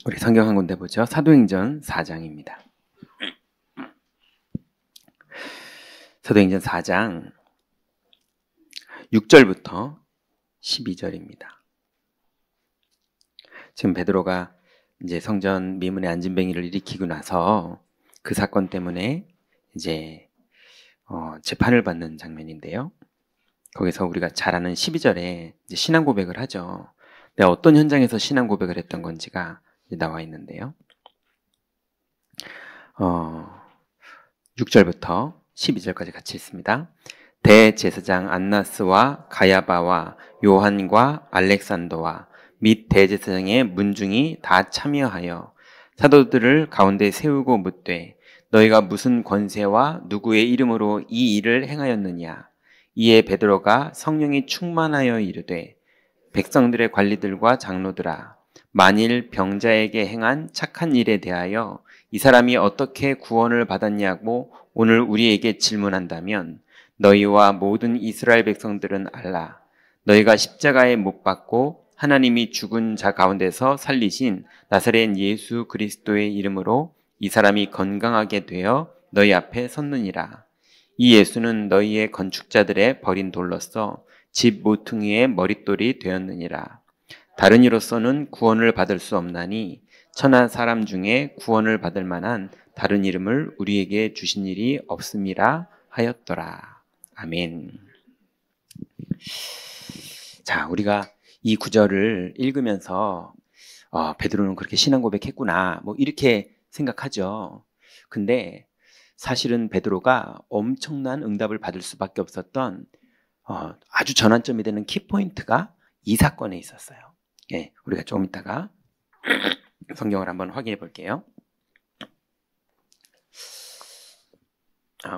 우리 성경 한 군데 보죠. 사도행전 4장입니다. 사도행전 4장 6절부터 12절입니다. 지금 베드로가 이제 성전 미문의 안진뱅이를 일으키고 나서 그 사건 때문에 이제 재판을 받는 장면인데요. 거기서 우리가 잘 아는 12절에 이제 신앙 고백을 하죠. 내가 어떤 현장에서 신앙 고백을 했던 건지가 나와 있는데요. 6절부터 12절까지 같이 읽습니다. 대제사장 안나스와 가야바와 요한과 알렉산더와 및 대제사장의 문중이 다 참여하여 사도들을 가운데 세우고 묻되 너희가 무슨 권세와 누구의 이름으로 이 일을 행하였느냐. 이에 베드로가 성령이 충만하여 이르되 백성들의 관리들과 장로들아 만일 병자에게 행한 착한 일에 대하여 이 사람이 어떻게 구원을 받았냐고 오늘 우리에게 질문한다면 너희와 모든 이스라엘 백성들은 알라. 너희가 십자가에 못 박고 하나님이 죽은 자 가운데서 살리신 나사렛 예수 그리스도의 이름으로 이 사람이 건강하게 되어 너희 앞에 섰느니라. 이 예수는 너희의 건축자들의 버린 돌로서 집 모퉁이의 머릿돌이 되었느니라. 다른 이로서는 구원을 받을 수 없나니 천하 사람 중에 구원을 받을 만한 다른 이름을 우리에게 주신 일이 없음이라 하였더라. 아멘. 자, 우리가 이 구절을 읽으면서 베드로는 그렇게 신앙 고백했구나 뭐 이렇게 생각하죠. 근데 사실은 베드로가 엄청난 응답을 받을 수밖에 없었던 아주 전환점이 되는 키포인트가 이 사건에 있었어요. 예, 우리가 조금 이따가 성경을 한번 확인해 볼게요.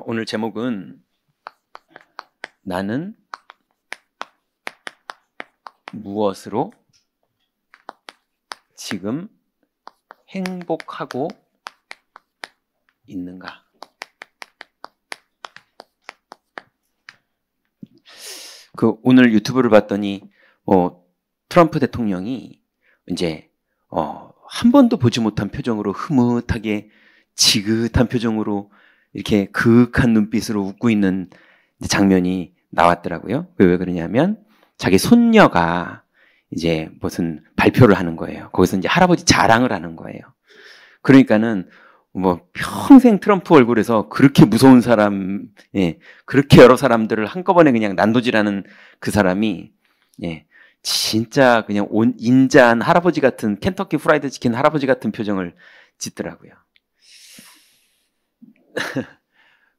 오늘 제목은 나는 무엇으로 지금 행복하고 있는가? 오늘 유튜브를 봤더니 트럼프 대통령이 이제 한 번도 보지 못한 표정으로 흐뭇하게 지긋한 표정으로 이렇게 그윽한 눈빛으로 웃고 있는 장면이 나왔더라고요. 왜 그러냐면 자기 손녀가 이제 무슨 발표를 하는 거예요. 거기서 이제 할아버지 자랑을 하는 거예요. 그러니까는 뭐 평생 트럼프 얼굴에서 그렇게 무서운 사람, 그렇게 여러 사람들을 한꺼번에 그냥 난도질하는 그 사람이 진짜 그냥 인자한 할아버지 같은 켄터키 프라이드 치킨 할아버지 같은 표정을 짓더라고요.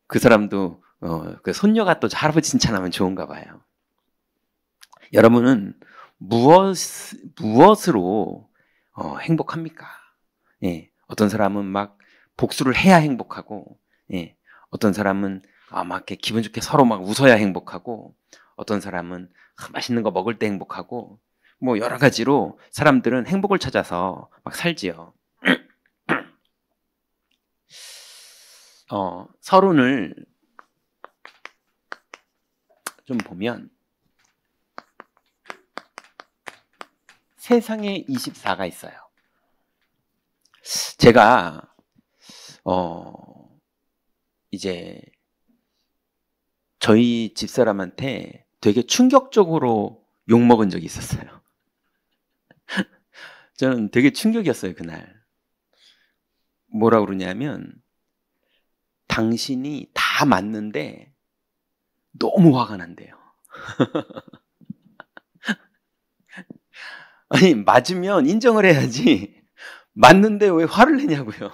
그 사람도 그 손녀가 또 할아버지 칭찬하면 좋은가 봐요. 여러분은 무엇으로 행복합니까? 어떤 사람은 막 복수를 해야 행복하고, 어떤 사람은 막 이렇게 기분 좋게 서로 막 웃어야 행복하고, 어떤 사람은 맛있는 거 먹을 때 행복하고, 뭐 여러 가지로 사람들은 행복을 찾아서 막 살지요. 서론을 좀 보면 세상에 24가 있어요. 제가 이제 저희 집사람한테 되게 충격적으로 욕먹은 적이 있었어요. 저는 되게 충격이었어요, 그날. 뭐라 그러냐면 당신이 다 맞는데 너무 화가 난대요. 아니, 맞으면 인정을 해야지. 맞는데 왜 화를 내냐고요.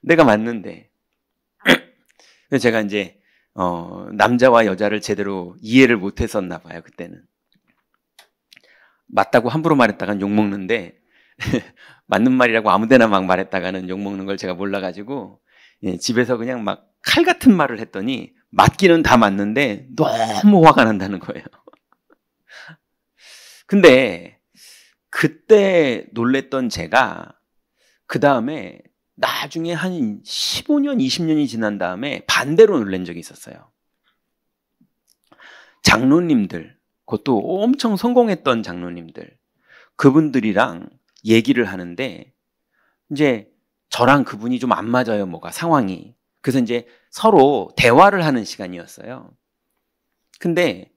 내가 맞는데. 그래서 제가 이제 남자와 여자를 제대로 이해를 못했었나 봐요, 그때는. 맞다고 함부로 말했다간 욕먹는데 맞는 말이라고 아무데나 막 말했다가는 욕먹는 걸 제가 몰라가지고 집에서 그냥 막 칼 같은 말을 했더니 맞기는 다 맞는데 너무 화가 난다는 거예요. 근데 그때 놀랬던 제가 그 다음에 나중에 한 15년, 20년이 지난 다음에 반대로 놀란 적이 있었어요. 장로님들, 그것도 엄청 성공했던 장로님들, 그분들이랑 얘기를 하는데 이제 저랑 그분이 좀 안 맞아요, 뭐가 상황이. 그래서 이제 서로 대화를 하는 시간이었어요. 근데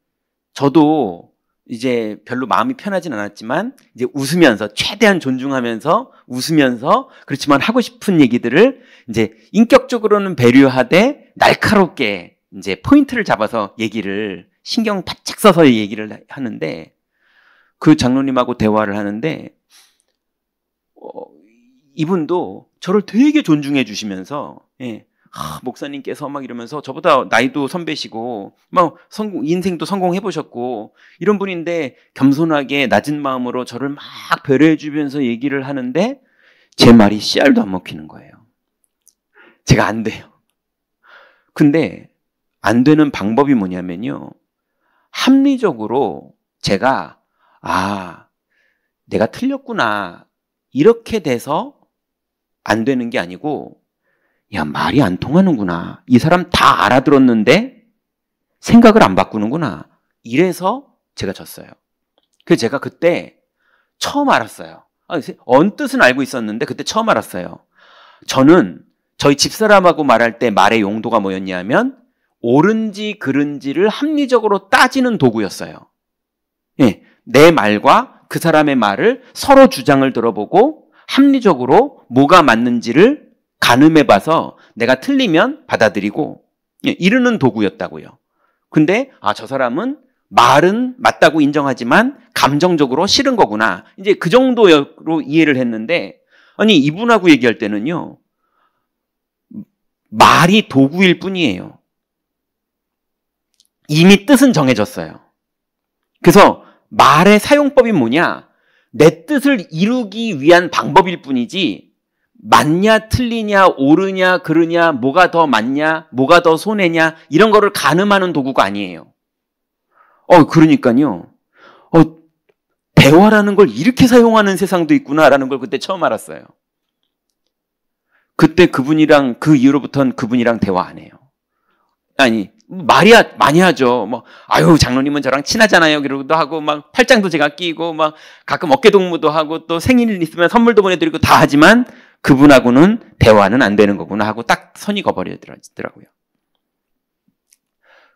저도 이제 별로 마음이 편하진 않았지만 이제 웃으면서 최대한 존중하면서 웃으면서 그렇지만 하고 싶은 얘기들을 이제 인격적으로는 배려하되 날카롭게 이제 포인트를 잡아서 얘기를 신경 바짝 써서 얘기를 하는데 그 장로님하고 대화를 하는데 이분도 저를 되게 존중해 주시면서 목사님께서 막 이러면서 저보다 나이도 선배시고 막 인생도 성공해 보셨고 이런 분인데 겸손하게 낮은 마음으로 저를 막 배려해 주면서 얘기를 하는데 제 말이 씨알도 안 먹히는 거예요. 제가 안 돼요. 근데 안 되는 방법이 뭐냐면요. 합리적으로 제가 내가 틀렸구나 이렇게 돼서 안 되는 게 아니고 야, 말이 안 통하는구나. 이 사람 다 알아들었는데 생각을 안 바꾸는구나. 이래서 제가 졌어요. 그래서 제가 그때 처음 알았어요. 언뜻은 알고 있었는데 그때 처음 알았어요. 저는 저희 집사람하고 말할 때 말의 용도가 뭐였냐면 옳은지 그른지를 합리적으로 따지는 도구였어요. 내 말과 그 사람의 말을 서로 주장을 들어보고 합리적으로 뭐가 맞는지를 가늠해봐서 내가 틀리면 받아들이고 이러는 도구였다고요. 근데 저 사람은 말은 맞다고 인정하지만 감정적으로 싫은 거구나. 이제 그 정도로 이해를 했는데 아니 이분하고 얘기할 때는요. 말이 도구일 뿐이에요. 이미 뜻은 정해졌어요. 그래서 말의 사용법이 뭐냐? 내 뜻을 이루기 위한 방법일 뿐이지 맞냐 틀리냐 옳으냐 그르냐 뭐가 더 맞냐 뭐가 더 손해냐 이런 거를 가늠하는 도구가 아니에요. 그러니까요. 대화라는 걸 이렇게 사용하는 세상도 있구나라는 걸 그때 처음 알았어요. 그때 그분이랑 그 이후로부터는 그분이랑 대화 안 해요. 아니 말이야 많이 하죠. 장로님은 저랑 친하잖아요. 그러기도 하고 막 팔짱도 제가 끼고 막 가끔 어깨 동무도 하고 또 생일 있으면 선물도 보내드리고 다 하지만 그분하고는 대화는 안 되는 거구나 하고 딱 선이 거버리더라고요.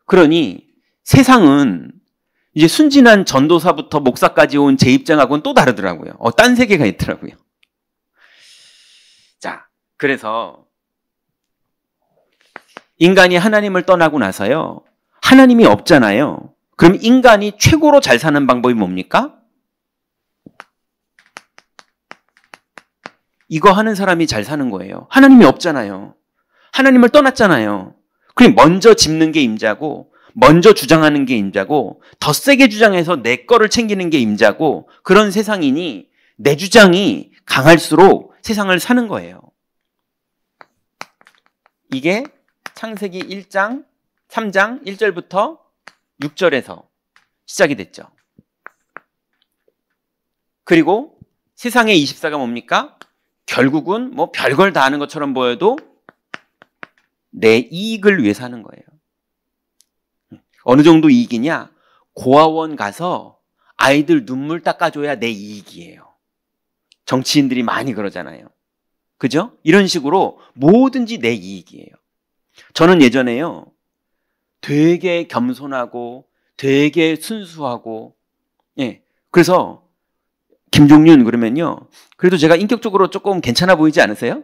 그러니 세상은 이제 순진한 전도사부터 목사까지 온 제 입장하고는 또 다르더라고요. 딴 세계가 있더라고요. 자, 그래서 인간이 하나님을 떠나고 나서요. 하나님이 없잖아요. 그럼 인간이 최고로 잘 사는 방법이 뭡니까? 이거 하는 사람이 잘 사는 거예요. 하나님이 없잖아요. 하나님을 떠났잖아요. 그럼 먼저 짚는 게 임자고 먼저 주장하는 게 임자고 더 세게 주장해서 내 거를 챙기는 게 임자고 그런 세상이니 내 주장이 강할수록 세상을 사는 거예요. 이게 창세기 1장, 3장 1절부터 6절에서 시작이 됐죠. 그리고 세상의 24가 뭡니까? 결국은 별걸 다 하는 것처럼 보여도 내 이익을 위해 사는 거예요. 어느 정도 이익이냐? 고아원 가서 아이들 눈물 닦아줘야 내 이익이에요. 정치인들이 많이 그러잖아요. 그죠? 이런 식으로 뭐든지 내 이익이에요. 저는 예전에요. 되게 겸손하고 되게 순수하고 그래서 김종윤 그러면요. 그래도 제가 인격적으로 조금 괜찮아 보이지 않으세요?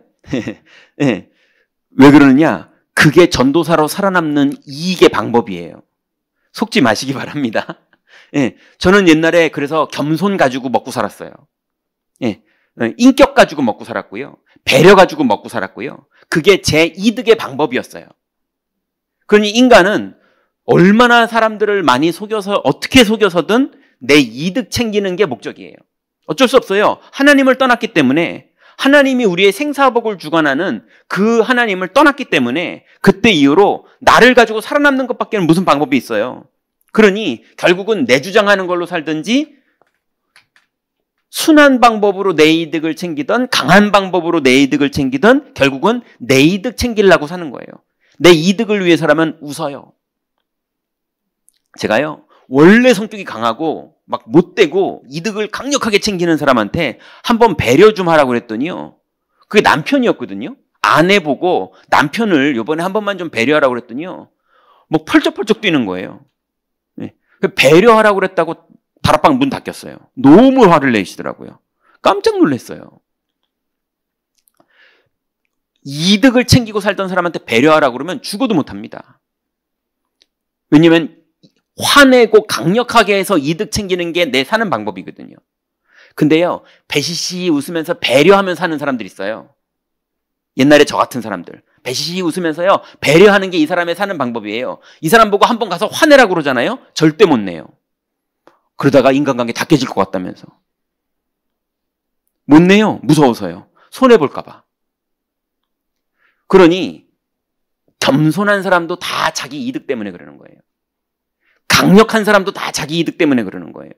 왜 그러느냐? 그게 전도사로 살아남는 이익의 방법이에요. 속지 마시기 바랍니다. 저는 옛날에 그래서 겸손 가지고 먹고 살았어요. 인격 가지고 먹고 살았고요. 배려 가지고 먹고 살았고요. 그게 제 이득의 방법이었어요. 그러니 인간은 얼마나 사람들을 많이 속여서 어떻게 속여서든 내 이득 챙기는 게 목적이에요. 어쩔 수 없어요. 하나님을 떠났기 때문에 하나님이 우리의 생사복을 주관하는 그 하나님을 떠났기 때문에 그때 이후로 나를 가지고 살아남는 것밖에 무슨 방법이 있어요. 그러니 결국은 내 주장하는 걸로 살든지 순한 방법으로 내 이득을 챙기던 강한 방법으로 내 이득을 챙기던 결국은 내 이득 챙기려고 사는 거예요. 내 이득을 위해서라면 웃어요. 제가요 원래 성격이 강하고 막 못되고 이득을 강력하게 챙기는 사람한테 한번 배려 좀 하라고 그랬더니요. 그게 남편이었거든요. 아내 보고 남편을 이번에 한 번만 좀 배려하라고 그랬더니요. 뭐 펄쩍펄쩍 뛰는 거예요. 네. 배려하라고 그랬다고 다락방 문 닫혔어요. 너무 화를 내시더라고요. 깜짝 놀랐어요. 이득을 챙기고 살던 사람한테 배려하라고 그러면 죽어도 못합니다. 왜냐면 화내고 강력하게 해서 이득 챙기는 게 내 사는 방법이거든요. 근데요, 배시시 웃으면서 배려하면 사는 사람들이 있어요. 옛날에 저 같은 사람들. 배시시 웃으면서요, 배려하는 게 이 사람의 사는 방법이에요. 이 사람 보고 한번 가서 화내라고 그러잖아요? 절대 못 내요. 그러다가 인간관계 다 깨질 것 같다면서. 못 내요. 무서워서요. 손해볼까봐. 그러니 겸손한 사람도 다 자기 이득 때문에 그러는 거예요. 강력한 사람도 다 자기 이득 때문에 그러는 거예요.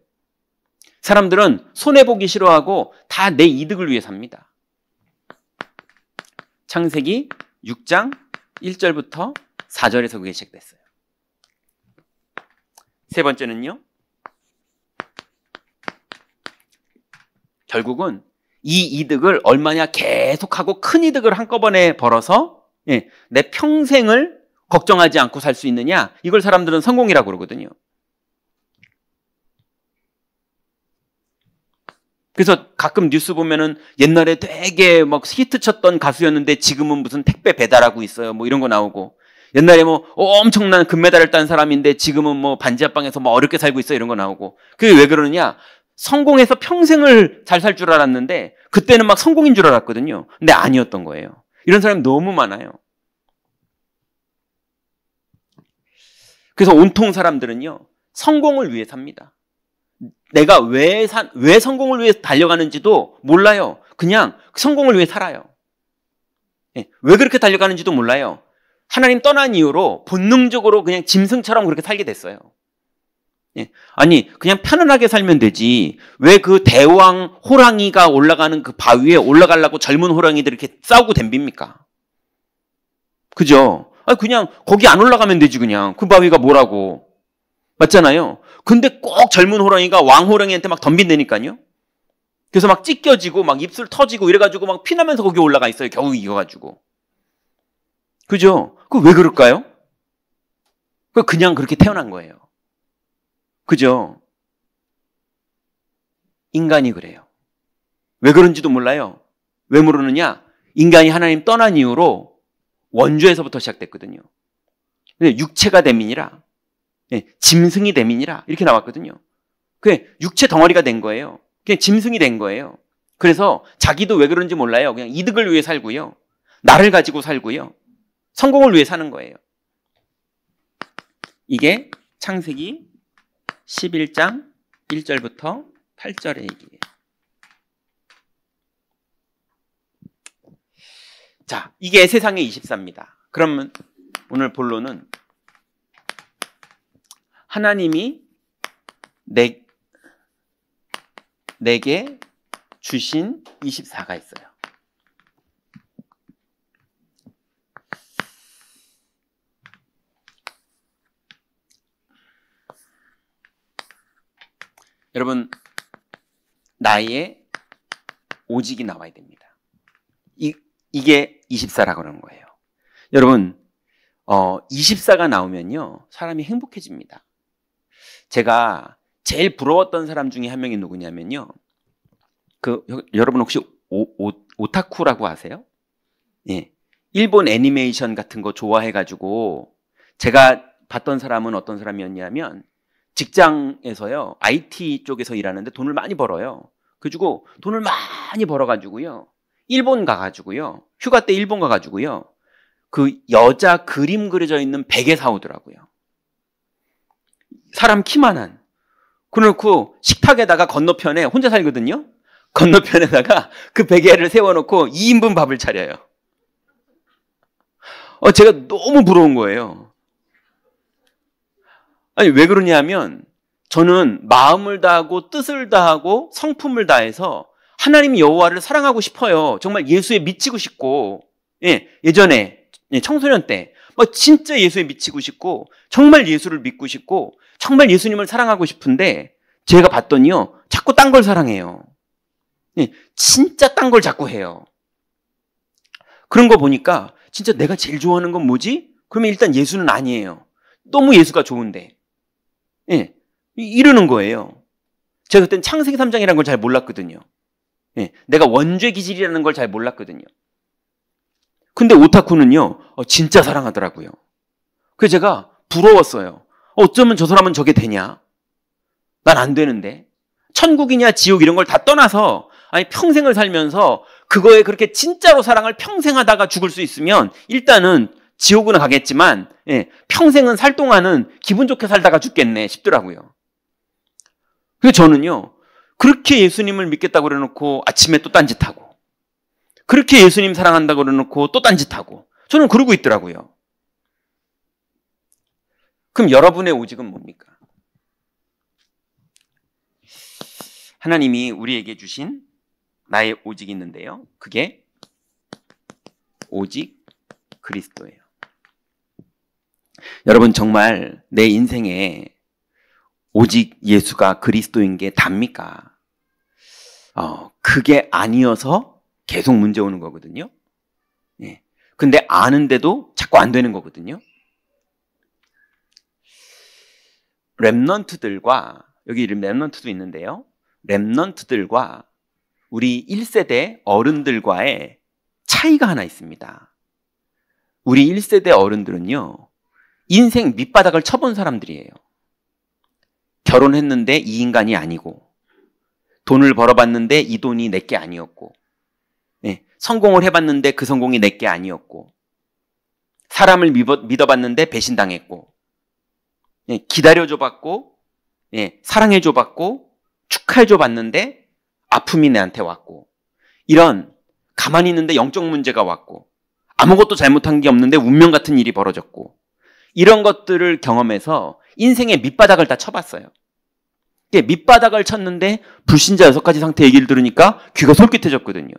사람들은 손해보기 싫어하고 다 내 이득을 위해 삽니다. 창세기 6장 1절부터 4절에서 그게 시작됐어요. 세 번째는요. 결국은 이 이득을 얼마냐 계속하고 큰 이득을 한꺼번에 벌어서 내 평생을 걱정하지 않고 살 수 있느냐, 이걸 사람들은 성공이라고 그러거든요. 그래서 가끔 뉴스 보면은 옛날에 되게 막 히트 쳤던 가수였는데 지금은 무슨 택배 배달하고 있어요. 뭐 이런 거 나오고, 옛날에 뭐 엄청난 금메달을 딴 사람인데 지금은 뭐 반지하방에서 뭐 어렵게 살고 있어, 이런 거 나오고. 그게 왜 그러느냐? 성공해서 평생을 잘 살 줄 알았는데 그때는 막 성공인 줄 알았거든요. 근데 아니었던 거예요. 이런 사람이 너무 많아요. 그래서 온통 사람들은요, 성공을 위해 삽니다. 내가 왜 성공을 위해 달려가는지도 몰라요. 그냥 성공을 위해 살아요. 왜 그렇게 달려가는지도 몰라요. 하나님 떠난 이후로 본능적으로 그냥 짐승처럼 그렇게 살게 됐어요. 아니, 그냥 편안하게 살면 되지. 왜 그 대왕 호랑이가 올라가는 그 바위에 올라가려고 젊은 호랑이들이 이렇게 싸우고 덤빕니까? 그죠? 아니, 그냥 거기 안 올라가면 되지, 그냥. 그 바위가 뭐라고. 맞잖아요? 근데 꼭 젊은 호랑이가 왕 호랑이한테 막 덤빈다니까요? 그래서 막 찢겨지고 막 입술 터지고 이래가지고 막 피나면서 거기 올라가 있어요. 겨우 이겨가지고. 그죠? 그 왜 그럴까요? 그냥 그렇게 태어난 거예요. 그죠? 인간이 그래요. 왜 그런지도 몰라요. 왜 모르느냐? 인간이 하나님 떠난 이후로 원죄에서부터 시작됐거든요. 근데 육체가 대민이라, 짐승이 대민이라 이렇게 나왔거든요. 그게 육체 덩어리가 된 거예요. 그냥 짐승이 된 거예요. 그래서 자기도 왜 그런지 몰라요. 그냥 이득을 위해 살고요. 나를 가지고 살고요. 성공을 위해 사는 거예요. 이게 창세기 11장 1절부터 8절의 얘기예요. 자, 이게 세상의 24입니다. 그러면 오늘 본론은 하나님이 내게 주신 24가 있어요. 여러분, 나의 오직이 나와야 됩니다. 이게 24라고 하는 거예요. 여러분, 24가 나오면요, 사람이 행복해집니다. 제가 제일 부러웠던 사람 중에 한 명이 누구냐면요, 여러분 혹시 오타쿠라고 아세요? 예. 일본 애니메이션 같은 거 좋아해가지고, 제가 봤던 사람은 어떤 사람이었냐면, 직장에서요, IT 쪽에서 일하는데 돈을 많이 벌어요. 그래가지고 돈을 많이 벌어가지고요, 일본 가가지고요, 휴가 때 일본 가가지고요, 그 여자 그림 그려져 있는 베개 사오더라고요. 사람 키만한. 그래놓고 식탁에다가 건너편에 혼자 살거든요. 건너편에다가 그 베개를 세워놓고 2인분 밥을 차려요. 제가 너무 부러운 거예요. 아니, 왜 그러냐면 저는 마음을 다하고 뜻을 다하고 성품을 다해서 하나님 여호와를 사랑하고 싶어요. 정말 예수에 미치고 싶고, 예전에 청소년 때 진짜 예수에 미치고 싶고, 정말 예수를 믿고 싶고, 정말 예수님을 사랑하고 싶은데 제가 봤더니요, 자꾸 딴 걸 사랑해요. 예, 진짜 딴 걸 자꾸 해요. 그런 거 보니까 진짜 내가 제일 좋아하는 건 뭐지? 그러면 일단 예수는 아니에요. 너무 예수가 좋은데. 예, 이러는 거예요. 제가 그때는 창세기 3장이라는 걸 잘 몰랐거든요. 예, 내가 원죄 기질이라는 걸 잘 몰랐거든요. 근데 오타쿠는요, 진짜 사랑하더라고요. 그래서 제가 부러웠어요. 어쩌면 저 사람은 저게 되냐? 난 안 되는데. 천국이냐 지옥 이런 걸 다 떠나서 아니 평생을 살면서 그거에 그렇게 진짜로 사랑을 평생 하다가 죽을 수 있으면 일단은 지옥은 가겠지만 예, 평생은 살 동안은 기분 좋게 살다가 죽겠네 싶더라고요. 그래서 저는요, 그렇게 예수님을 믿겠다고 그래놓고 아침에 또 딴짓하고, 그렇게 예수님 사랑한다고 그래놓고 또 딴짓하고, 저는 그러고 있더라고요. 그럼 여러분의 오직은 뭡니까? 하나님이 우리에게 주신 나의 오직이 있는데요, 그게 오직 그리스도예요. 여러분, 정말 내 인생에 오직 예수가 그리스도인 게 답니까? 그게 아니어서 계속 문제 오는 거거든요. 예. 근데 아는데도 자꾸 안 되는 거거든요. 렘넌트들과, 여기 이름 렘넌트도 있는데요, 렘넌트들과 우리 1세대 어른들과의 차이가 하나 있습니다. 우리 1세대 어른들은요, 인생 밑바닥을 쳐본 사람들이에요. 결혼했는데 이 인간이 아니고, 돈을 벌어봤는데 이 돈이 내게 아니었고, 예, 성공을 해봤는데 그 성공이 내게 아니었고, 사람을 믿어봤는데 배신당했고, 예, 기다려줘봤고, 예, 사랑해줘봤고, 축하해줘봤는데 아픔이 내한테 왔고, 이런 가만히 있는데 영적 문제가 왔고, 아무것도 잘못한 게 없는데 운명 같은 일이 벌어졌고, 이런 것들을 경험해서 인생의 밑바닥을 다 쳐봤어요. 밑바닥을 쳤는데 불신자 6가지 상태 얘기를 들으니까 귀가 솔깃해졌거든요.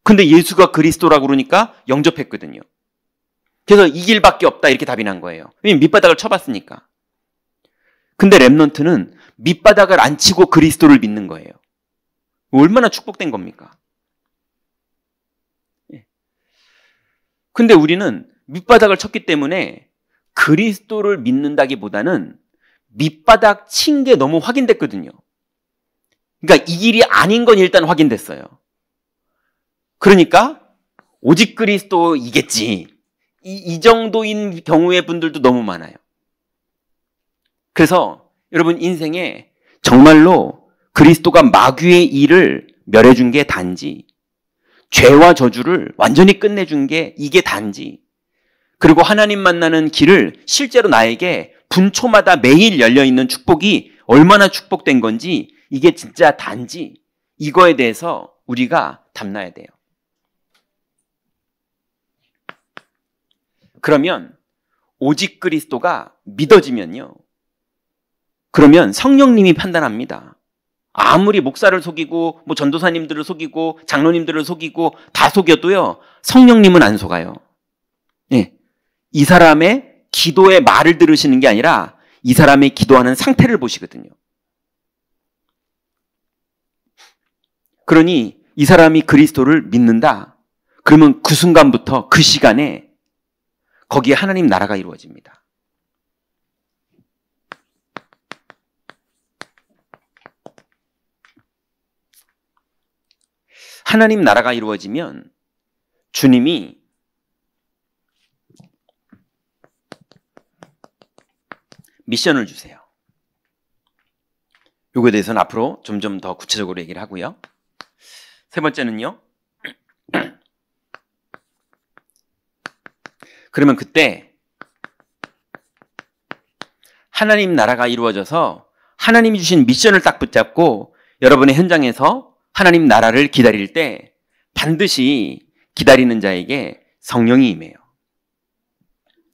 근데 예수가 그리스도라고 그러니까 영접했거든요. 그래서 이 길밖에 없다 이렇게 답이 난 거예요. 왜냐면 밑바닥을 쳐봤으니까. 근데 렘넌트는 밑바닥을 안 치고 그리스도를 믿는 거예요. 얼마나 축복된 겁니까? 근데 우리는 밑바닥을 쳤기 때문에 그리스도를 믿는다기보다는 밑바닥 친 게 너무 확인됐거든요. 그러니까 이 길이 아닌 건 일단 확인됐어요. 그러니까 오직 그리스도이겠지. 이 정도인 경우의 분들도 너무 많아요. 그래서 여러분 인생에 정말로 그리스도가 마귀의 일을 멸해준 게 단지, 죄와 저주를 완전히 끝내준 게 이게 단지, 그리고 하나님 만나는 길을 실제로 나에게 분초마다 매일 열려있는 축복이 얼마나 축복된 건지 이게 진짜 단지, 이거에 대해서 우리가 담나야 돼요. 그러면 오직 그리스도가 믿어지면요, 그러면 성령님이 판단합니다. 아무리 목사를 속이고 뭐 전도사님들을 속이고 장로님들을 속이고 다 속여도요, 성령님은 안 속아요. 예. 이 사람의 기도의 말을 들으시는 게 아니라 이 사람의 기도하는 상태를 보시거든요. 그러니 이 사람이 그리스도를 믿는다. 그러면 그 순간부터 그 시간에 거기에 하나님 나라가 이루어집니다. 하나님 나라가 이루어지면 주님이 미션을 주세요. 요거에 대해서는 앞으로 점점 더 구체적으로 얘기를 하고요. 세 번째는요, 그러면 그때 하나님 나라가 이루어져서 하나님이 주신 미션을 딱 붙잡고 여러분의 현장에서 하나님 나라를 기다릴 때 반드시 기다리는 자에게 성령이 임해요.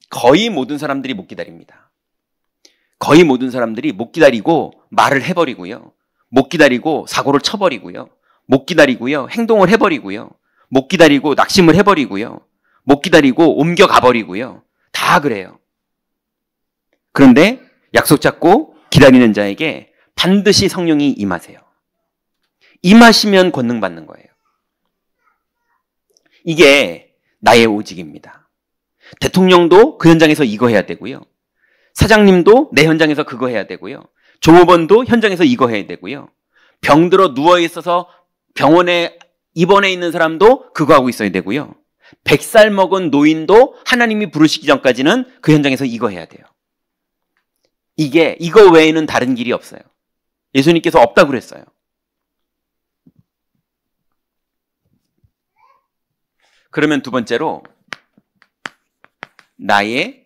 거의 모든 사람들이 못 기다립니다. 거의 모든 사람들이 못 기다리고 말을 해버리고요, 못 기다리고 사고를 쳐버리고요, 못 기다리고요 행동을 해버리고요, 못 기다리고 낙심을 해버리고요, 못 기다리고 옮겨가버리고요, 다 그래요. 그런데 약속 잡고 기다리는 자에게 반드시 성령이 임하세요. 임하시면 권능받는 거예요. 이게 나의 오직입니다. 대통령도 그 현장에서 이거 해야 되고요. 사장님도 내 현장에서 그거 해야 되고요. 종업원도 현장에서 이거 해야 되고요. 병들어 누워있어서 병원에 입원해 있는 사람도 그거 하고 있어야 되고요. 100살 먹은 노인도 하나님이 부르시기 전까지는 그 현장에서 이거 해야 돼요. 이거 외에는 다른 길이 없어요. 예수님께서 없다고 그랬어요. 그러면 두 번째로 나의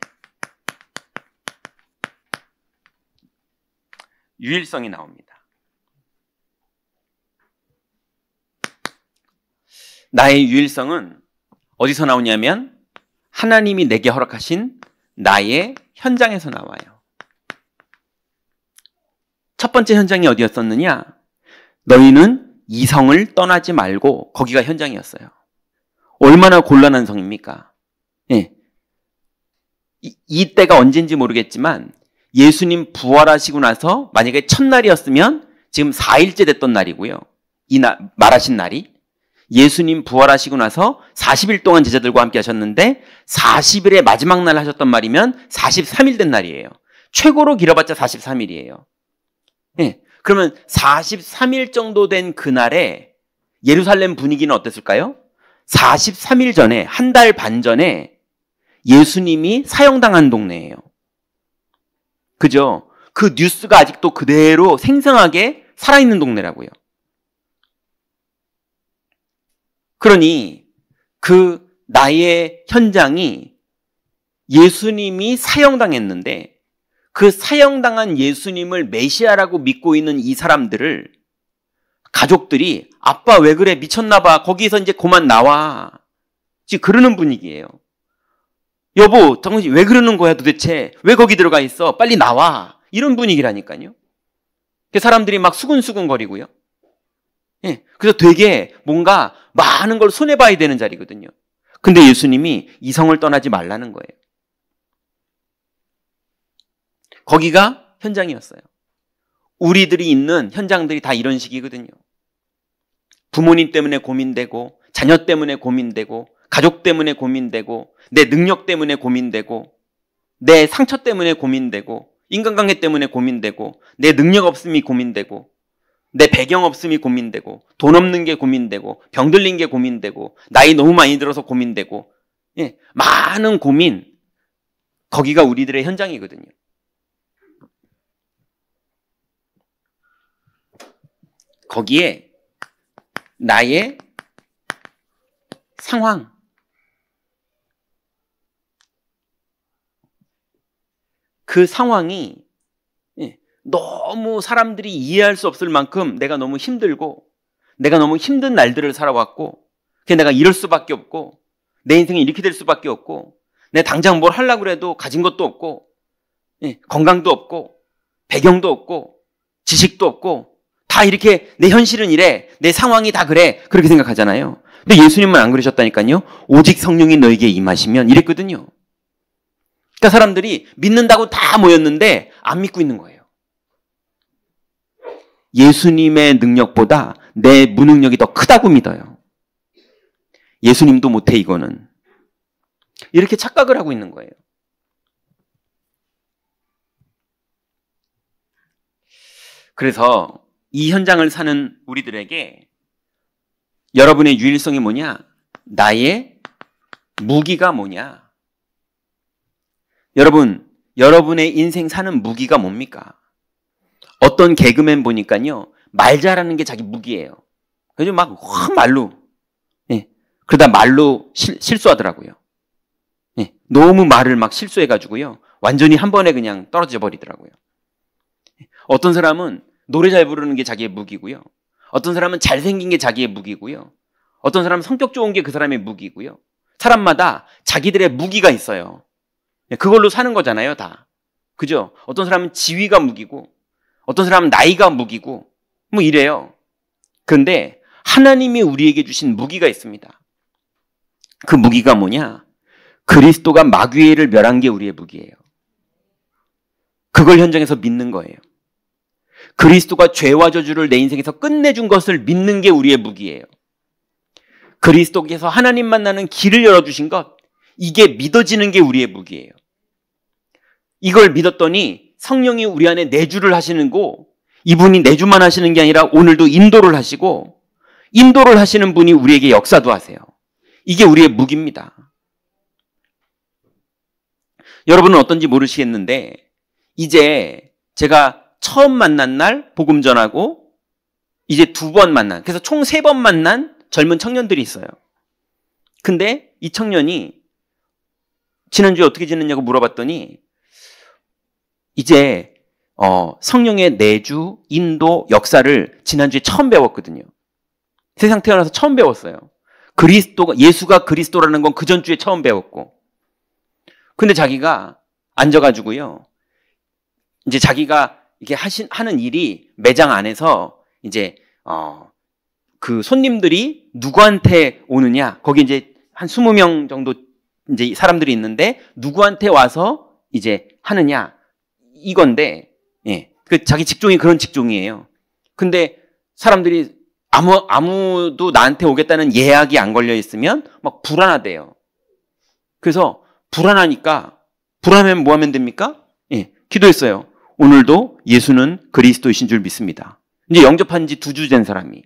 유일성이 나옵니다. 나의 유일성은 어디서 나오냐면 하나님이 내게 허락하신 나의 현장에서 나와요. 첫 번째 현장이 어디였었느냐? 너희는 이 성을 떠나지 말고, 거기가 현장이었어요. 얼마나 곤란한 성입니까? 예. 이 때가 언젠지 모르겠지만 예수님 부활하시고 나서 만약에 첫날이었으면 지금 4일째 됐던 날이고요. 말하신 날이 예수님 부활하시고 나서 40일 동안 제자들과 함께 하셨는데 40일의 마지막 날 하셨던 말이면 43일 된 날이에요. 최고로 길어봤자 43일이에요. 예. 그러면 43일 정도 된 그날에 예루살렘 분위기는 어땠을까요? 43일 전에, 한 달 반 전에 예수님이 사형당한 동네예요. 그죠? 그 뉴스가 아직도 그대로 생생하게 살아있는 동네라고요. 그러니 그 나의 현장이 예수님이 사형당했는데 그 사형당한 예수님을 메시아라고 믿고 있는 이 사람들을 가족들이 아빠 왜 그래 미쳤나 봐 거기서 이제 그만 나와 지금 그러는 분위기예요. 여보 당신 왜 그러는 거야 도대체 왜 거기 들어가 있어 빨리 나와 이런 분위기라니까요. 사람들이 막 수근수근 거리고요. 예, 그래서 되게 뭔가 많은 걸 손해봐야 되는 자리거든요. 근데 예수님이 이 성을 떠나지 말라는 거예요. 거기가 현장이었어요. 우리들이 있는 현장들이 다 이런 식이거든요. 부모님 때문에 고민되고 자녀 때문에 고민되고 가족 때문에 고민되고 내 능력 때문에 고민되고 내 상처 때문에 고민되고 인간관계 때문에 고민되고 내 능력 없음이 고민되고 내 배경 없음이 고민되고 돈 없는 게 고민되고 병 들린 게 고민되고 나이 너무 많이 들어서 고민되고 예, 많은 고민 거기가 우리들의 현장이거든요. 거기에 나의 상황 그 상황이 너무 사람들이 이해할 수 없을 만큼 내가 너무 힘들고 내가 너무 힘든 날들을 살아왔고 내가 이럴 수밖에 없고 내 인생이 이렇게 될 수밖에 없고 내가 당장 뭘 하려고 해도 가진 것도 없고 건강도 없고 배경도 없고 지식도 없고 다 이렇게 내 현실은 이래 내 상황이 다 그래 그렇게 생각하잖아요. 근데 예수님은 안 그러셨다니까요. 오직 성령이 너에게 임하시면 이랬거든요. 그러니까 사람들이 믿는다고 다 모였는데 안 믿고 있는 거예요. 예수님의 능력보다 내 무능력이 더 크다고 믿어요. 예수님도 못해 이거는. 이렇게 착각을 하고 있는 거예요. 그래서 이 현장을 사는 우리들에게 여러분의 유일성이 뭐냐? 나의 무기가 뭐냐? 여러분의 인생 사는 무기가 뭡니까? 어떤 개그맨 보니까요, 말 잘하는 게 자기 무기예요. 그래서 막 확 말로, 그러다 말로 실수하더라고요. 너무 말을 막 실수해가지고요, 완전히 한 번에 그냥 떨어져 버리더라고요. 어떤 사람은 노래 잘 부르는 게 자기의 무기고요. 어떤 사람은 잘생긴 게 자기의 무기고요. 어떤 사람은 성격 좋은 게 그 사람의 무기고요. 사람마다 자기들의 무기가 있어요. 그걸로 사는 거잖아요, 다. 그죠? 어떤 사람은 지위가 무기고, 어떤 사람은 나이가 무기고, 뭐 이래요. 그런데 하나님이 우리에게 주신 무기가 있습니다. 그 무기가 뭐냐? 그리스도가 마귀를 멸한 게 우리의 무기예요. 그걸 현장에서 믿는 거예요. 그리스도가 죄와 저주를 내 인생에서 끝내준 것을 믿는 게 우리의 무기예요. 그리스도께서 하나님 만나는 길을 열어주신 것, 이게 믿어지는 게 우리의 무기예요. 이걸 믿었더니 성령이 우리 안에 내주를 하시는 거, 이분이 내주만 하시는 게 아니라 오늘도 인도를 하시고, 인도를 하시는 분이 우리에게 역사도 하세요. 이게 우리의 무기입니다. 여러분은 어떤지 모르시겠는데, 이제 제가 처음 만난 날 복음 전하고 이제 2번 만난, 그래서 총 3번 만난 젊은 청년들이 있어요. 근데 이 청년이 지난주에 어떻게 지냈냐고 물어봤더니 이제 성령의 내주, 인도, 역사를 지난주에 처음 배웠거든요. 세상 태어나서 처음 배웠어요. 예수가 그리스도라는 건 그 전주에 처음 배웠고. 근데 자기가 앉아가지고요, 이제 자기가 이렇게 하는 일이 매장 안에서 이제, 그 손님들이 누구한테 오느냐, 거기 이제 한 20명 정도 이제 사람들이 있는데 누구한테 와서 이제 하느냐, 이건데, 예. 그 자기 직종이 그런 직종이에요. 근데 사람들이 아무도 나한테 오겠다는 예약이 안 걸려 있으면 막 불안하대요. 그래서 불안하면 뭐 하면 됩니까? 예. 기도했어요. 오늘도 예수는 그리스도이신 줄 믿습니다. 이제 영접한 지 2주 된 사람이,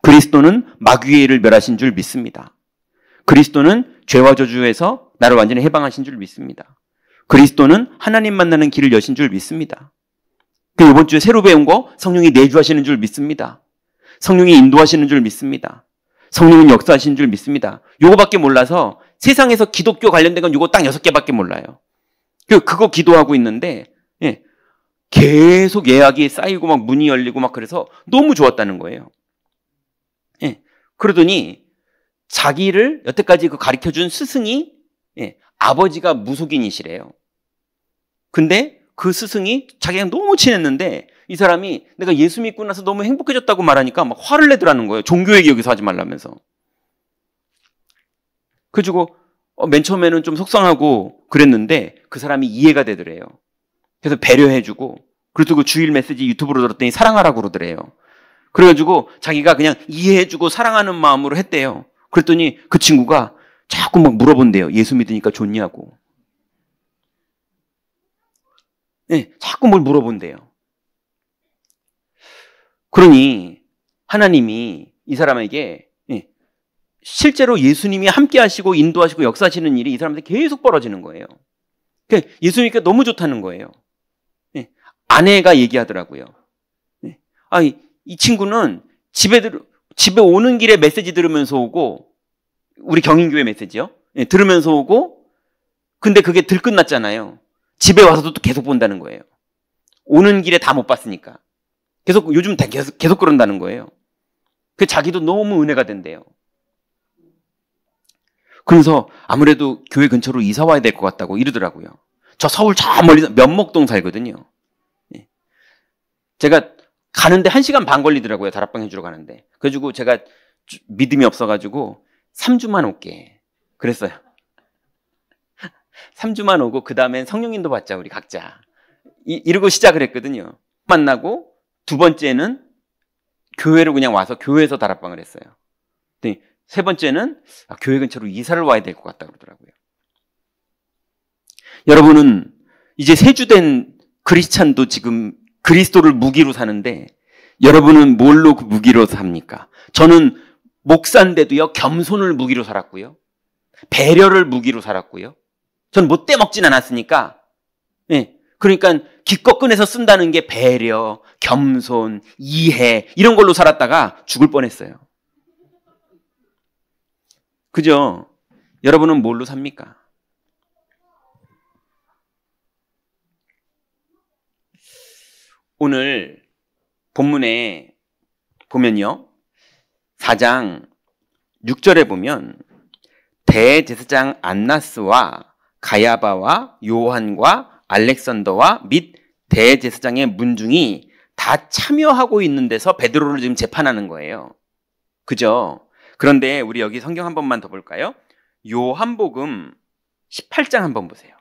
그리스도는 마귀의 일을 멸하신 줄 믿습니다. 그리스도는 죄와 저주에서 나를 완전히 해방하신 줄 믿습니다. 그리스도는 하나님 만나는 길을 여신 줄 믿습니다. 이번 주에 새로 배운 거, 성령이 내주하시는 줄 믿습니다. 성령이 인도하시는 줄 믿습니다. 성령은 역사하시는 줄 믿습니다. 요거밖에 몰라서 세상에서 기독교 관련된 건 요거 딱 6개밖에 몰라요. 그거 기도하고 있는데, 예, 계속 예약이 쌓이고 막 문이 열리고 막 그래서 너무 좋았다는 거예요. 예, 그러더니 자기를 여태까지 그 가르쳐준 스승이, 예, 아버지가 무속인이시래요. 근데 그 스승이 자기랑 너무 친했는데 이 사람이 내가 예수 믿고 나서 너무 행복해졌다고 말하니까 막 화를 내더라는 거예요. 종교 얘기 여기서 하지 말라면서. 그래가지고 맨 처음에는 좀 속상하고 그랬는데 그 사람이 이해가 되더래요. 그래서 배려해주고, 그리고 그 주일 메시지 유튜브로 들었더니 사랑하라고 그러더래요. 그래가지고 자기가 그냥 이해해주고 사랑하는 마음으로 했대요. 그랬더니 그 친구가 자꾸 막 물어본대요. 예수 믿으니까 좋냐고. 네, 자꾸 뭘 물어본대요. 그러니 하나님이 이 사람에게, 예, 실제로 예수님이 함께 하시고 인도하시고 역사하시는 일이 이 사람한테 계속 벌어지는 거예요. 예수님께 너무 좋다는 거예요. 예, 아내가 얘기하더라고요. 예, 이 친구는 집에 오는 길에 메시지 들으면서 오고, 우리 경인교회 메시지요. 예, 들으면서 오고, 근데 그게 들끝났잖아요. 집에 와서도 또 계속 본다는 거예요. 오는 길에 다 못 봤으니까. 요즘 다 계속 그런다는 거예요. 자기도 너무 은혜가 된대요. 그래서 아무래도 교회 근처로 이사 와야 될 것 같다고 이러더라고요. 저 서울 저 멀리 면목동 살거든요. 예. 제가 가는데 1시간 반 걸리더라고요. 다락방 해주러 가는데. 그래가지고 제가 믿음이 없어가지고 3주만 올게 그랬어요. 3주만 오고 그 다음엔 성령인도 받자 우리 각자, 이러고 시작을 했거든요. 만나고 2번째는 교회로 그냥 와서 교회에서 다락방을 했어요. 3번째는 교회 근처로 이사를 와야 될 것 같다 그러더라고요. 여러분은 이제 3주 된 크리스찬도 지금 그리스도를 무기로 사는데, 여러분은 뭘로 그 무기로 삽니까? 저는 목사인데도요, 겸손을 무기로 살았고요, 배려를 무기로 살았고요. 저는 못 떼먹진 않았으니까, 예, 그러니까 기껏 꺼내서 쓴다는 게 배려, 겸손, 이해, 이런 걸로 살았다가 죽을 뻔했어요. 그죠? 여러분은 뭘로 삽니까? 오늘 본문에 보면요, 4장 6절에 보면 대제사장 안나스와 가야바와 요한과 알렉산더와 및 대제사장의 문중이 다 참여하고 있는 데서 베드로를 지금 재판하는 거예요. 그죠? 그런데 우리 여기 성경 한 번만 더 볼까요? 요한복음 18장 한번 보세요.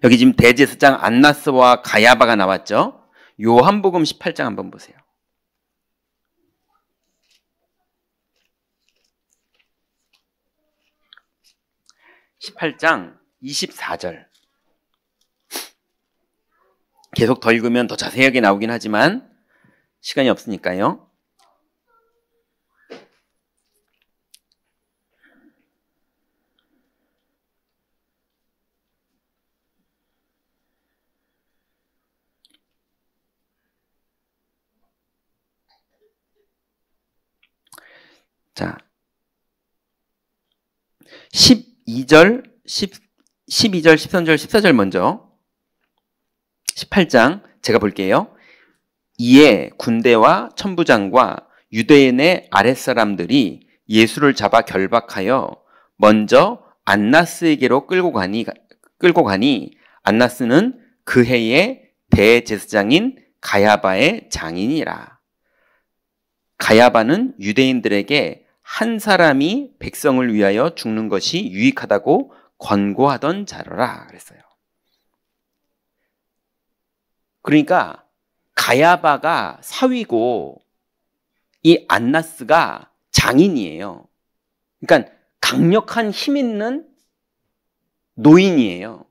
여기 지금 대제사장 안나스와 가야바가 나왔죠. 요한복음 18장 한번 보세요. 18장 24절. 계속 더 읽으면 더 자세하게 나오긴 하지만 시간이 없으니까요. 자, 12절, 13절, 14절 먼저. 18장 제가 볼게요. 이에 군대와 천부장과 유대인의 아랫사람들이 예수를 잡아 결박하여 먼저 안나스에게로 끌고 가니 안나스는 그 해의 대제사장인 가야바의 장인이라. 가야바는 유대인들에게 한 사람이 백성을 위하여 죽는 것이 유익하다고 권고하던 자로라 그랬어요. 그러니까 가야바가 사위고 이 안나스가 장인이에요. 그러니까 강력한 힘 있는 노인이에요.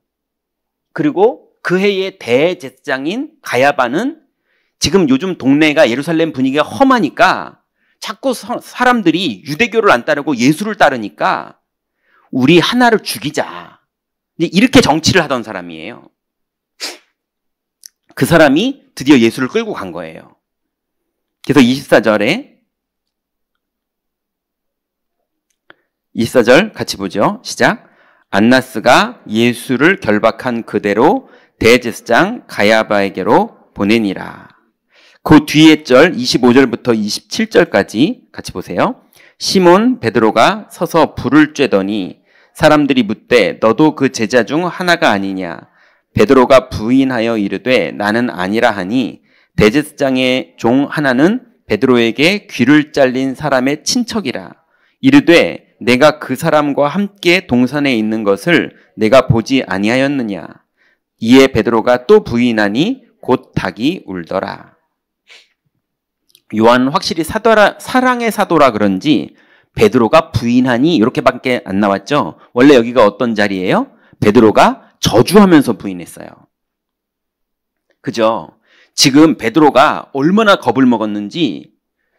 그리고 그 해의 대제사장인 가야바는 지금 요즘 동네가 예루살렘 분위기가 험하니까 자꾸 사람들이 유대교를 안 따르고 예수를 따르니까 우리 하나를 죽이자. 이렇게 정치를 하던 사람이에요. 그 사람이 드디어 예수를 끌고 간 거예요. 그래서 24절 같이 보죠. 시작. 안나스가 예수를 결박한 그대로 대제사장 가야바에게로 보내니라. 그 뒤에 절 25절부터 27절까지 같이 보세요. 시몬 베드로가 서서 불을 쬐더니 사람들이 묻되 너도 그 제자 중 하나가 아니냐. 베드로가 부인하여 이르되 나는 아니라 하니 대제사장의 종 하나는 베드로에게 귀를 잘린 사람의 친척이라. 이르되 내가 그 사람과 함께 동산에 있는 것을 내가 보지 아니하였느냐. 이에 베드로가 또 부인하니 곧 닭이 울더라. 요한은 확실히 사랑의 사도라 그런지 베드로가 부인하니 이렇게밖에 안 나왔죠. 원래 여기가 어떤 자리예요? 베드로가 저주하면서 부인했어요. 그죠? 지금 베드로가 얼마나 겁을 먹었는지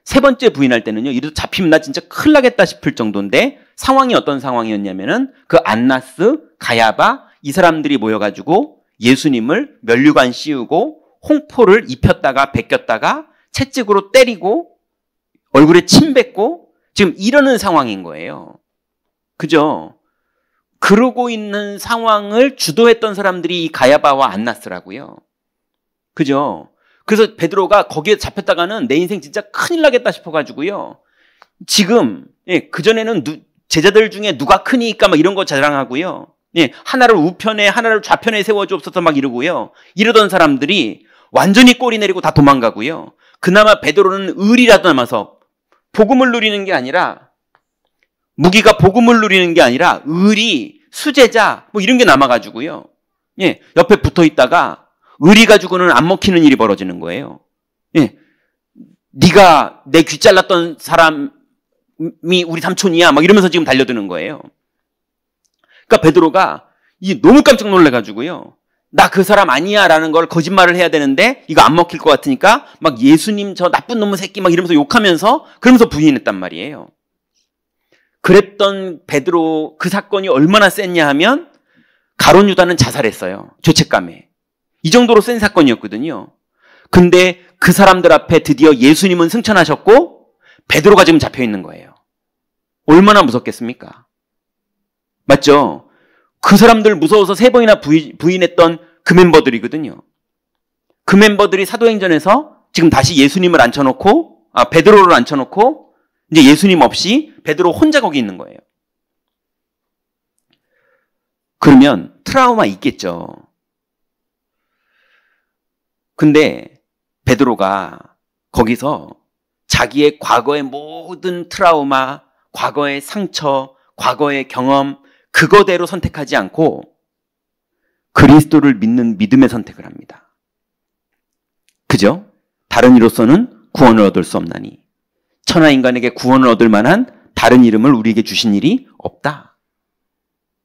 세 번째 부인할 때는요. 이래도 잡히면 나 진짜 큰일 나겠다 싶을 정도인데 상황이 어떤 상황이었냐면은 그 안나스, 가야바 이 사람들이 모여가지고 예수님을 면류관 씌우고 홍포를 입혔다가 벗겼다가 채찍으로 때리고 얼굴에 침 뱉고 지금 이러는 상황인 거예요. 그죠? 그러고 있는 상황을 주도했던 사람들이 이 가야바와 안나스라고요. 그죠? 그래서 베드로가 거기에 잡혔다가는 내 인생 진짜 큰일 나겠다 싶어가지고요. 지금 그전에는 제자들 중에 누가 크니까 막 이런 거 자랑하고요. 하나를 우편에 하나를 좌편에 세워주옵소서 막 이러고요. 이러던 사람들이 완전히 꼬리 내리고 다 도망가고요. 그나마 베드로는 의리라도 남아서 복음을 누리는 게 아니라 무기가 복음을 누리는 게 아니라 의리, 수제자 뭐 이런 게 남아가지고요. 옆에 붙어 있다가 의리 가지고는 안 먹히는 일이 벌어지는 거예요. 네가 내 귀 잘랐던 사람이 우리 삼촌이야 막 이러면서 지금 달려드는 거예요. 그러니까 베드로가 너무 깜짝 놀래가지고요. 나 그 사람 아니야 라는 걸 거짓말을 해야 되는데 이거 안 먹힐 것 같으니까 막 예수님 저 나쁜 놈의 새끼 막 이러면서 욕하면서 그러면서 부인했단 말이에요. 그랬던 베드로 그 사건이 얼마나 셌냐 하면 가룟 유다는 자살했어요. 죄책감에. 이 정도로 센 사건이었거든요. 근데 그 사람들 앞에 드디어 예수님은 승천하셨고 베드로가 지금 잡혀 있는 거예요. 얼마나 무섭겠습니까? 맞죠? 그 사람들 무서워서 3번이나 부인했던 그 멤버들이거든요. 그 멤버들이 사도행전에서 지금 다시 예수님을 앉혀놓고 베드로를 앉혀놓고 이제 예수님 없이 베드로 혼자 거기 있는 거예요. 그러면 트라우마 있겠죠. 근데 베드로가 거기서 자기의 과거의 모든 트라우마, 과거의 상처, 과거의 경험 그거대로 선택하지 않고 그리스도를 믿는 믿음의 선택을 합니다. 그죠? 다른 이로서는 구원을 얻을 수 없나니 천하 인간에게 구원을 얻을 만한 다른 이름을 우리에게 주신 일이 없다.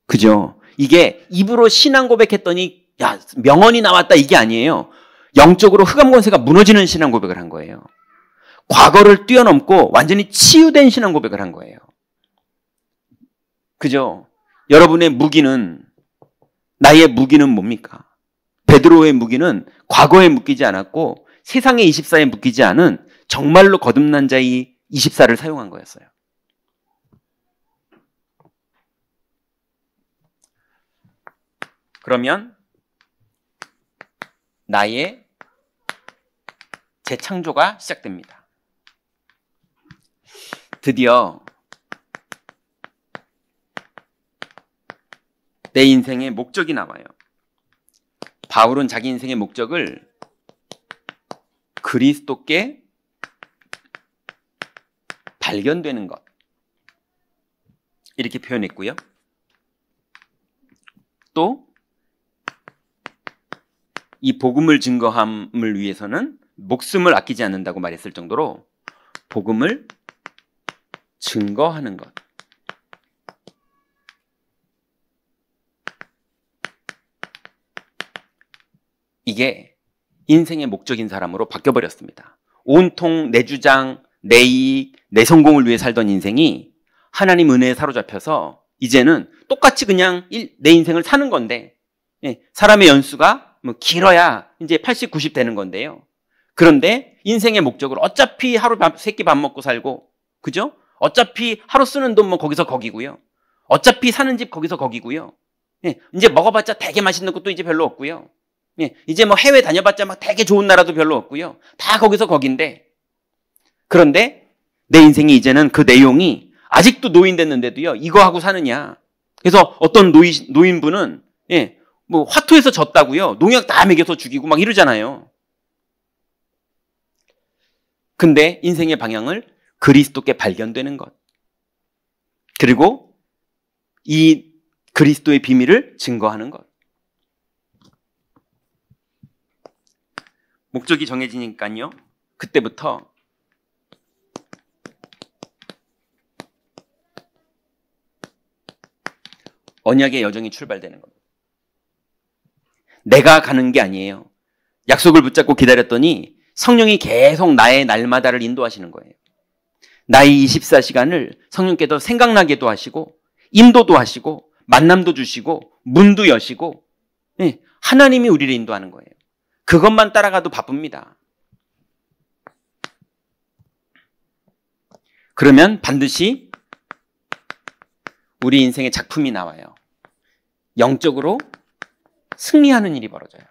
그죠? 이게 입으로 신앙 고백했더니 야 명언이 나왔다 이게 아니에요. 영적으로 흑암 권세가 무너지는 신앙 고백을 한 거예요. 과거를 뛰어넘고 완전히 치유된 신앙 고백을 한 거예요. 그죠? 여러분의 무기는 나의 무기는 뭡니까? 베드로의 무기는 과거에 묶이지 않았고 세상의 24에 묶이지 않은 정말로 거듭난 자의 24를 사용한 거였어요. 그러면 나의 재창조가 시작됩니다. 드디어 내 인생의 목적이 나와요. 바울은 자기 인생의 목적을 그리스도께 발견되는 것 이렇게 표현했고요. 또 이 복음을 증거함을 위해서는 목숨을 아끼지 않는다고 말했을 정도로 복음을 증거하는 것. 이게 인생의 목적인 사람으로 바뀌어버렸습니다. 온통 내 주장, 내 이익, 내 성공을 위해 살던 인생이 하나님 은혜에 사로잡혀서 이제는 똑같이 그냥 내 인생을 사는 건데 사람의 연수가 뭐 길어야 이제 80, 90 되는 건데요. 그런데 인생의 목적을 어차피 하루 세끼 밥 먹고 살고 그죠? 어차피 하루 쓰는 돈 뭐 거기서 거기고요. 어차피 사는 집 거기서 거기고요. 이제 먹어봤자 되게 맛있는 것도 이제 별로 없고요. 이제 뭐 해외 다녀봤자 막 되게 좋은 나라도 별로 없고요. 다 거기서 거긴데 그런데 내 인생이 이제는 그 내용이 아직도 노인 됐는데도요. 이거 하고 사느냐. 그래서 어떤 노인분은 뭐 화투에서 졌다고요. 농약 다 먹여서 죽이고 막 이러잖아요. 근데 인생의 방향을 그리스도께 발견되는 것. 그리고 이 그리스도의 비밀을 증거하는 것. 목적이 정해지니까요. 그때부터 언약의 여정이 출발되는 겁니다. 내가 가는 게 아니에요. 약속을 붙잡고 기다렸더니 성령이 계속 나의 날마다를 인도하시는 거예요. 나의 24시간을 성령께서 생각나게도 하시고 인도도 하시고 만남도 주시고 문도 여시고 하나님이 우리를 인도하는 거예요. 그것만 따라가도 바쁩니다. 그러면 반드시 우리 인생의 작품이 나와요. 영적으로 승리하는 일이 벌어져요.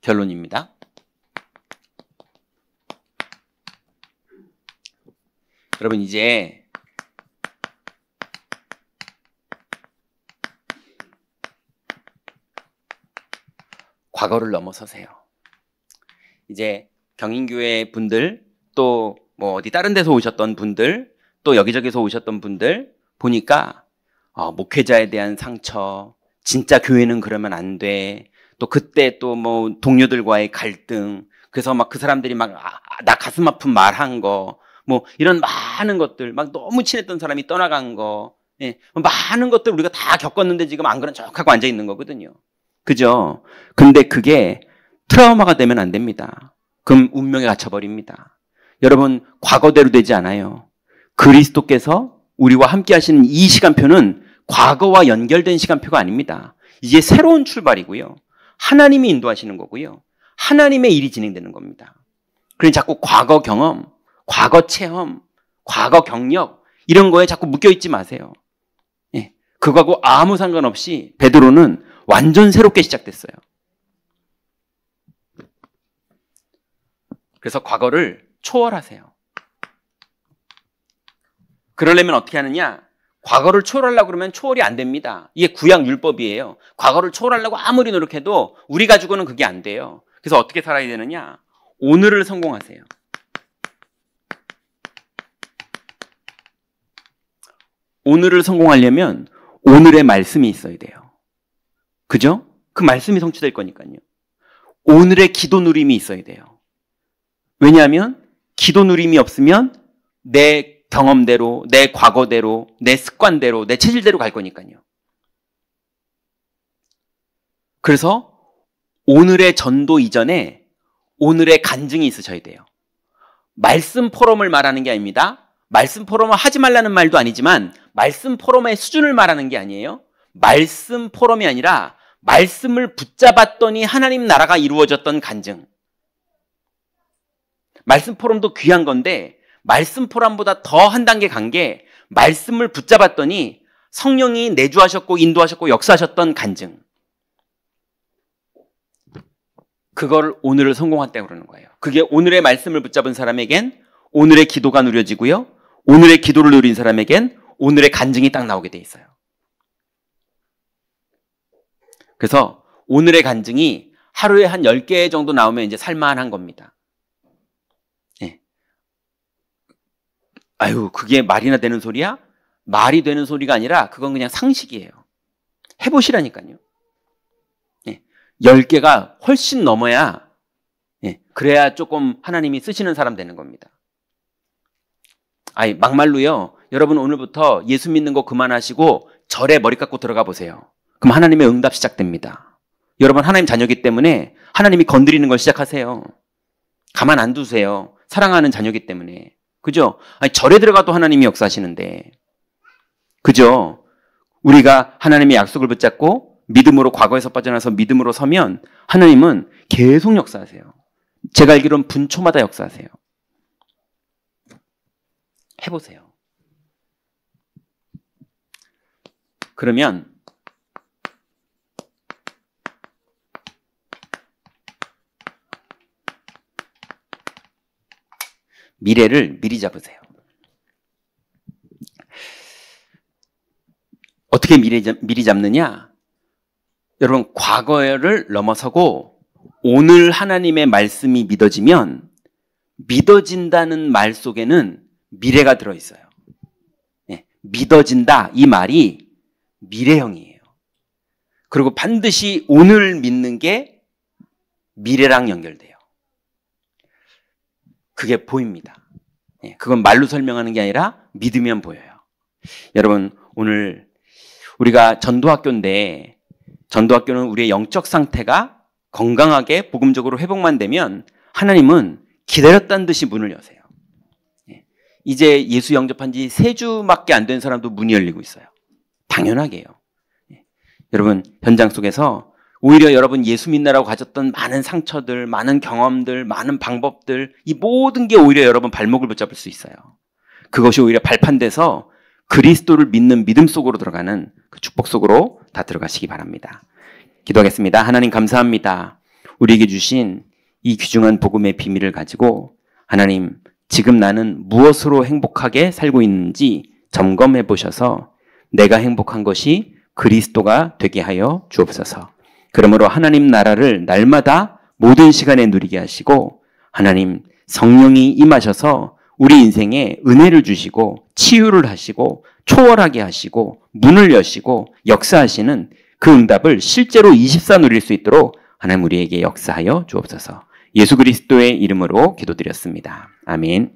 결론입니다. 여러분 이제 과거를 넘어서세요. 이제 경인교회 분들 또 뭐 어디 다른 데서 오셨던 분들 또 여기저기서 오셨던 분들 보니까 목회자에 대한 상처, 진짜 교회는 그러면 안 돼. 또 그때 또 뭐 동료들과의 갈등, 그래서 막 그 사람들이 막 나 가슴 아픈 말한 거, 뭐 이런 많은 것들, 막 너무 친했던 사람이 떠나간 거, 많은 것들 우리가 다 겪었는데 지금 안 그런 척하고 앉아 있는 거거든요. 그죠? 근데 그게 트라우마가 되면 안 됩니다. 그럼 운명에 갇혀버립니다. 여러분 과거대로 되지 않아요. 그리스도께서 우리와 함께 하시는 이 시간표는 과거와 연결된 시간표가 아닙니다. 이제 새로운 출발이고요. 하나님이 인도하시는 거고요. 하나님의 일이 진행되는 겁니다. 그러니 자꾸 과거 경험, 과거 체험, 과거 경력 이런 거에 자꾸 묶여있지 마세요. 그거하고 아무 상관없이 베드로는 완전 새롭게 시작됐어요. 그래서 과거를 초월하세요. 그러려면 어떻게 하느냐? 과거를 초월하려고 그러면 초월이 안 됩니다. 이게 구약 율법이에요. 과거를 초월하려고 아무리 노력해도 우리 가지고는 그게 안 돼요. 그래서 어떻게 살아야 되느냐? 오늘을 성공하세요. 오늘을 성공하려면 오늘의 말씀이 있어야 돼요. 그죠? 그 말씀이 성취될 거니까요. 오늘의 기도 누림이 있어야 돼요. 왜냐하면 기도 누림이 없으면 내 경험대로, 내 과거대로, 내 습관대로, 내 체질대로 갈 거니까요. 그래서 오늘의 전도 이전에 오늘의 간증이 있으셔야 돼요. 말씀 포럼을 말하는 게 아닙니다. 말씀 포럼을 하지 말라는 말도 아니지만 말씀 포럼의 수준을 말하는 게 아니에요. 말씀 포럼이 아니라 말씀을 붙잡았더니 하나님 나라가 이루어졌던 간증. 말씀 포럼도 귀한 건데 말씀 포럼보다 더 한 단계 간 게 말씀을 붙잡았더니 성령이 내주하셨고 인도하셨고 역사하셨던 간증. 그걸 오늘을 성공한다고 그러는 거예요. 그게 오늘의 말씀을 붙잡은 사람에겐 오늘의 기도가 누려지고요. 오늘의 기도를 누린 사람에겐 오늘의 간증이 딱 나오게 돼 있어요. 그래서 오늘의 간증이 하루에 한 10개 정도 나오면 이제 살만한 겁니다. 예. 아유, 그게 말이나 되는 소리야? 말이 되는 소리가 아니라 그건 그냥 상식이에요. 해보시라니까요. 예. 10개가 훨씬 넘어야, 예. 그래야 조금 하나님이 쓰시는 사람 되는 겁니다. 아이, 막말로요. 여러분 오늘부터 예수 믿는 거 그만하시고 절에 머리 깎고 들어가 보세요. 그럼 하나님의 응답 시작됩니다. 여러분 하나님 자녀이기 때문에 하나님이 건드리는 걸 시작하세요. 가만 안 두세요. 사랑하는 자녀이기 때문에. 그죠? 아니, 절에 들어가도 하나님이 역사하시는데. 그죠? 우리가 하나님의 약속을 붙잡고 믿음으로 과거에서 빠져나서 믿음으로 서면 하나님은 계속 역사하세요. 제가 알기로는 분초마다 역사하세요. 해보세요. 그러면 미래를 미리 잡으세요. 어떻게 미리 잡느냐? 여러분, 과거를 넘어서고 오늘 하나님의 말씀이 믿어지면 믿어진다는 말 속에는 미래가 들어있어요. 네, 믿어진다, 이 말이 미래형이에요. 그리고 반드시 오늘 믿는 게 미래랑 연결돼요. 그게 보입니다. 네, 그건 말로 설명하는 게 아니라 믿으면 보여요. 여러분, 오늘 우리가 전도학교인데 전도학교는 우리의 영적 상태가 건강하게 복음적으로 회복만 되면 하나님은 기다렸다는 듯이 문을 여세요. 이제 예수 영접한 지 3주밖에 안 된 사람도 문이 열리고 있어요. 당연하게요. 여러분, 현장 속에서 오히려 여러분 예수 믿느라고 가졌던 많은 상처들, 많은 경험들, 많은 방법들, 이 모든 게 오히려 여러분 발목을 붙잡을 수 있어요. 그것이 오히려 발판돼서 그리스도를 믿는 믿음 속으로 들어가는 그 축복 속으로 다 들어가시기 바랍니다. 기도하겠습니다. 하나님 감사합니다. 우리에게 주신 이 귀중한 복음의 비밀을 가지고 하나님, 지금 나는 무엇으로 행복하게 살고 있는지 점검해 보셔서 내가 행복한 것이 그리스도가 되게 하여 주옵소서. 그러므로 하나님 나라를 날마다 모든 시간에 누리게 하시고 하나님 성령이 임하셔서 우리 인생에 은혜를 주시고 치유를 하시고 초월하게 하시고 문을 여시고 역사하시는 그 응답을 실제로 24 누릴 수 있도록 하나님 우리에게 역사하여 주옵소서. 예수 그리스도의 이름으로 기도드렸습니다. 아멘.